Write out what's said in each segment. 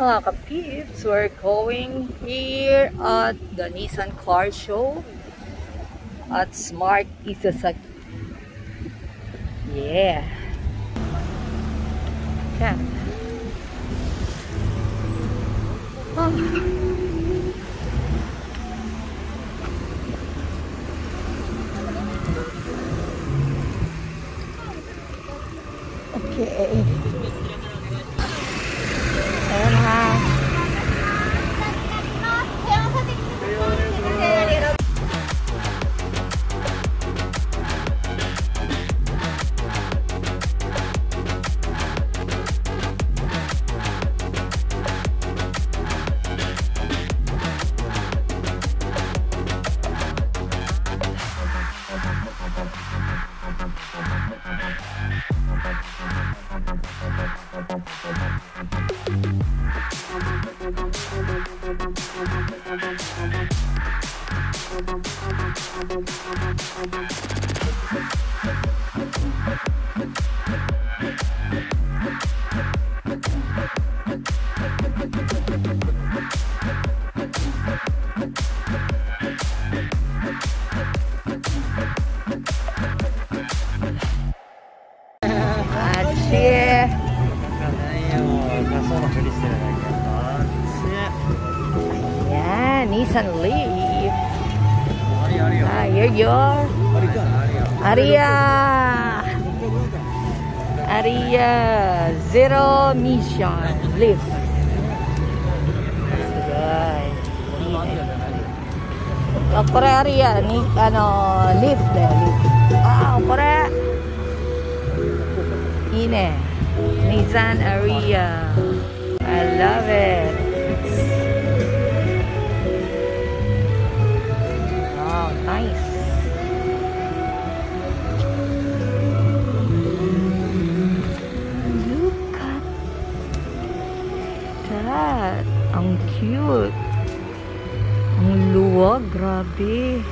mga ka-peeps, we're going here at the Nissan car show at Smark Isesaki. Yeah. Yeah. Oh. Okay. Ayan ha. Yeah, Nissan Leaf. Ah, here you are. Ariya zero emission Leaf. Kore Ariya ni Leaf deh. Ah, kore. Ini Nissan Ariya. I love it. Oh, nice. Look at that. Ang cute. Ang luwag, grabe.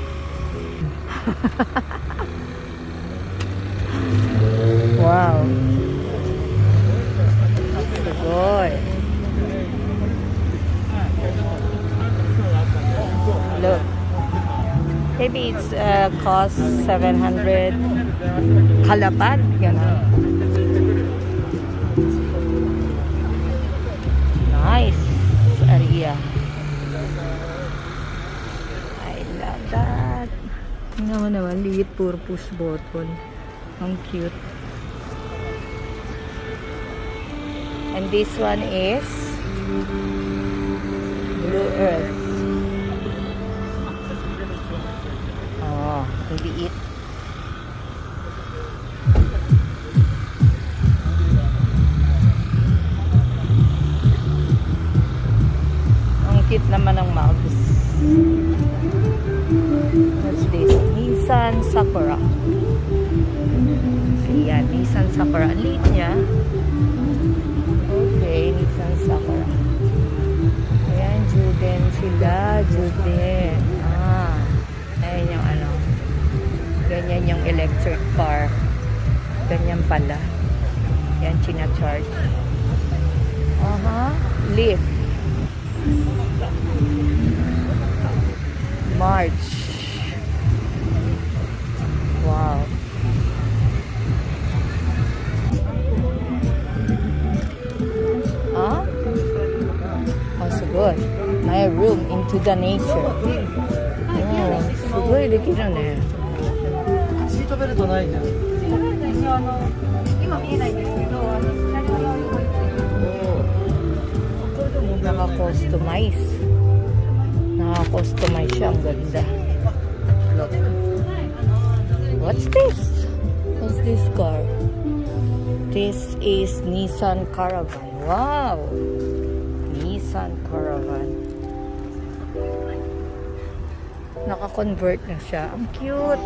Wow. Good. Look. Maybe it's cost 700 kalapad, gano'n. Nice. Ariya. I love that. Tingnan mo naman, liit purpose button. Ang cute. And this one is Blue Earth. Oh, liit. Ang cute naman ng mouse. What's this? Nissan Sakura. Ayan, Nissan Sakura. Ang liit niya. Okay, Nissan Sakura. Ayan, Juden sila. Juden. Ah, ayan yung ano. Ganyan yung electric car. Ganyan pala. Yan, china-charge. Leaf. March. Wow. Oh, so good. My room into the nature. Oh, so good. Look at that. シートベルトないじゃん。今見えないんですけど、naka-customize. Naka-customize siya. Ang ganda. Look. What's this? What's this car? This is Nissan Caravan. Wow! Nissan Caravan. Naka-convert na siya. Ang cute.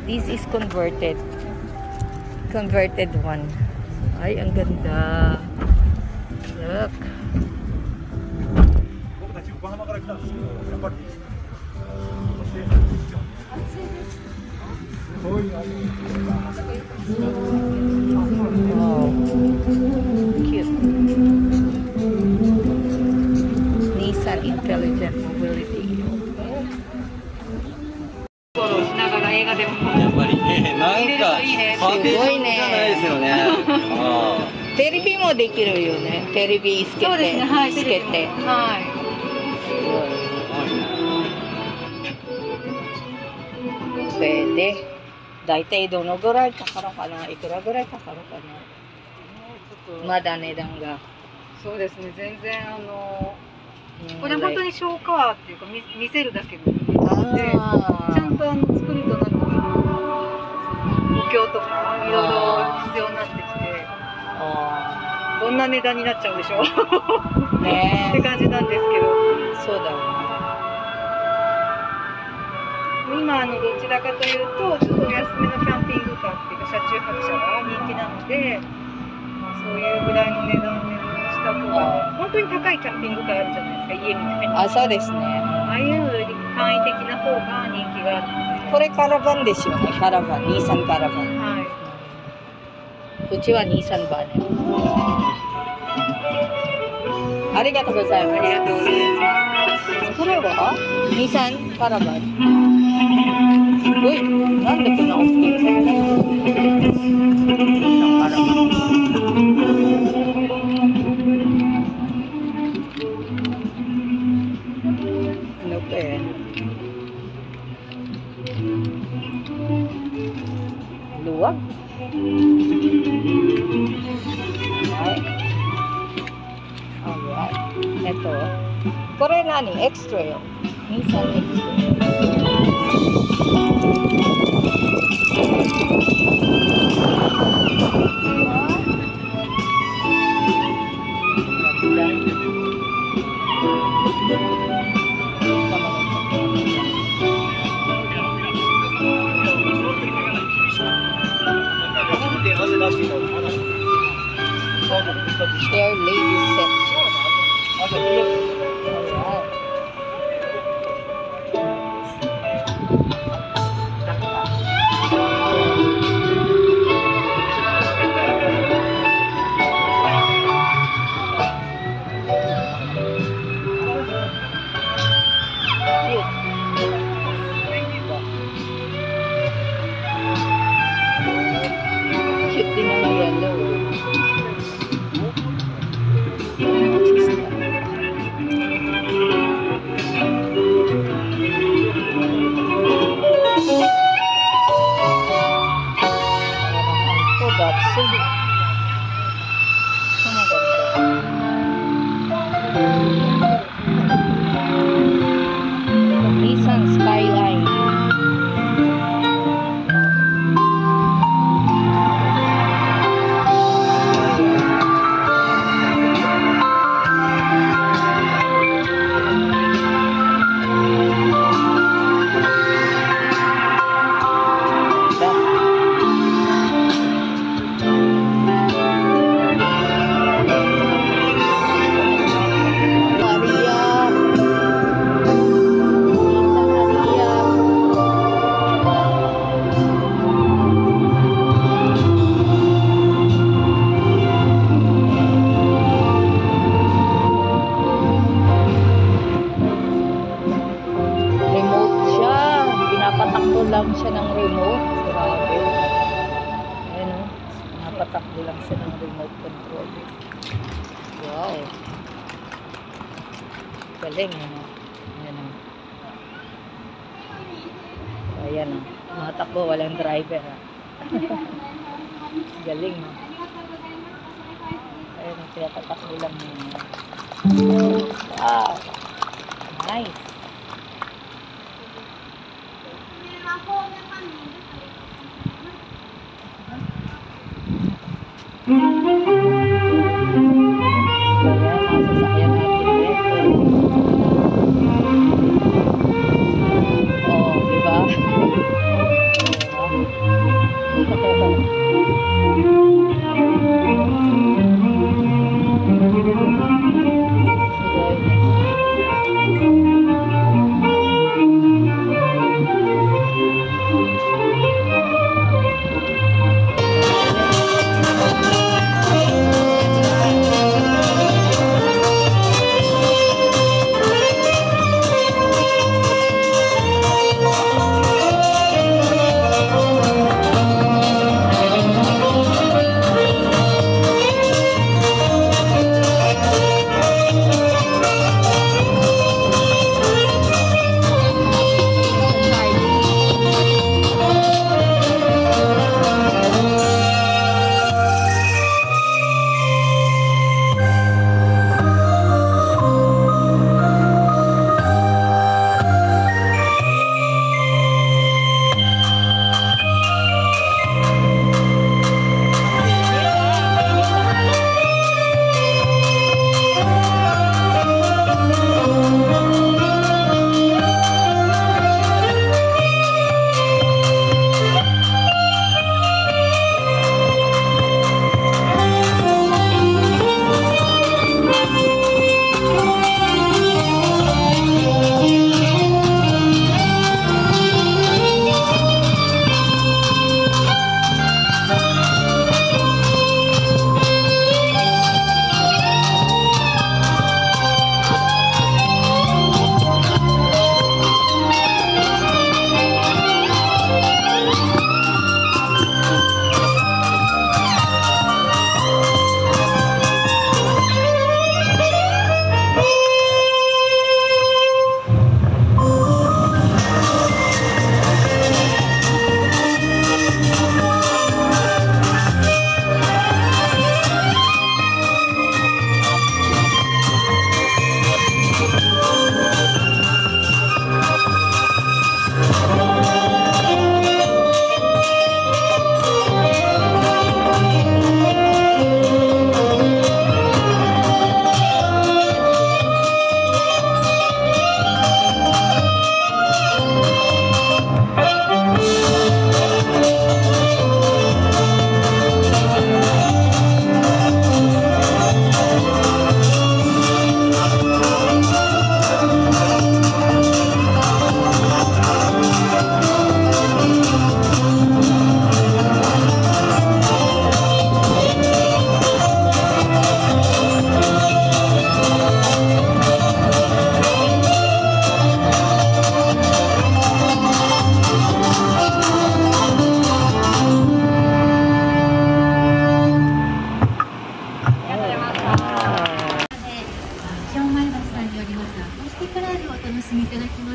This is converted. Converted one. Ay, ang ganda. Look. Wow. Cute. もできるよね。テレビつけて。そうですね、はい、つけて。はい。で、だいたいどのぐらいかかるかな、いくらぐらいかかるかな。まだ値段が。そうですね、全然これ本当にショーカーっていうか見せるだけで、ちゃんと作るとなんか補強とかいろいろ必要になってきて、どんな値段になっちゃうんでしょうねって感じなんですけど。そうだよね。今どちらかというとちょっとお安めのキャンピングカーっていうか車中泊車が人気なので、そういうぐらいの値段にした方が、本当に高いキャンピングカーあるじゃないですか、家みたいな。そうですね。ああいう簡易的な方が人気があるので。これカラバンですよね、カラバン、ニーサンカラバン。はい。こっちはニーサンバーね。ありがとうございます。ありがとうございます。これはニーサンカラバン。うい、なんでこんな大きいの？ニーサンカラバン。Luwag. Alright. Alright. Ito. Kore nani? X-Trail. Nissan X-Trail. Chair ladies set. Alright. Cute din ang yellow. Nissan Skyline. Lang siya ng remote. Grabe. Ayan o. Napatakbo lang siya ng remote control. Wow. Galing. Ayan o. Ayan o. Ayan o. Matakbo. Walang driver ha. Galing o. Ayan o. Kaya patakbo lang niya. Wow. Nice.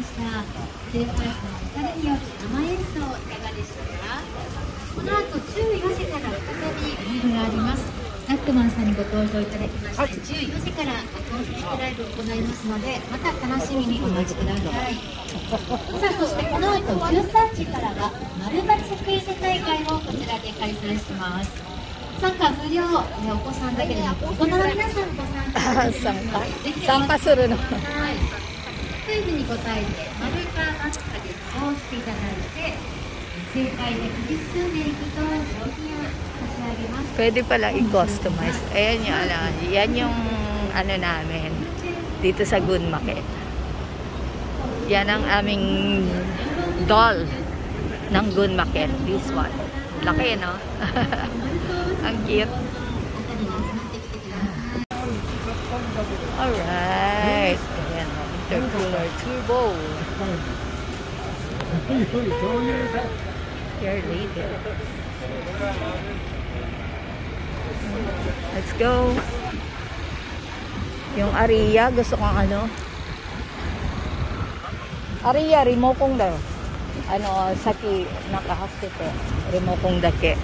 したセールパイプのお二人による生演奏いかがでしたか？この後14時から再びライブがあります。ナックマンさんにご登場いただきまして、14時からアコースティックライブを行いますので、また楽しみにお待ちください。さあ、そしてこの後13時からは丸バツクイズ大会をこちらで開催します。参加無料、お子さんだけでなく大人の皆さんも参加するの。はい。クイズに答えて丸か×かで押していただいて、正解で富士通でいくと商品を差し上げます。Pwede pala i-customize. Ayan yung ano, yan yung ano namin dito sa GUNMAKEN. Yan ang aming doll ng GUNMAKEN. This one. Laki, no? Ang cute. Alright. Ayan, intercooler turbo. Here later. Let's go. Yung ariya, gusto kong ano. Ariya, remokong daw. Ano, saki, nakahastite. Remokong dake.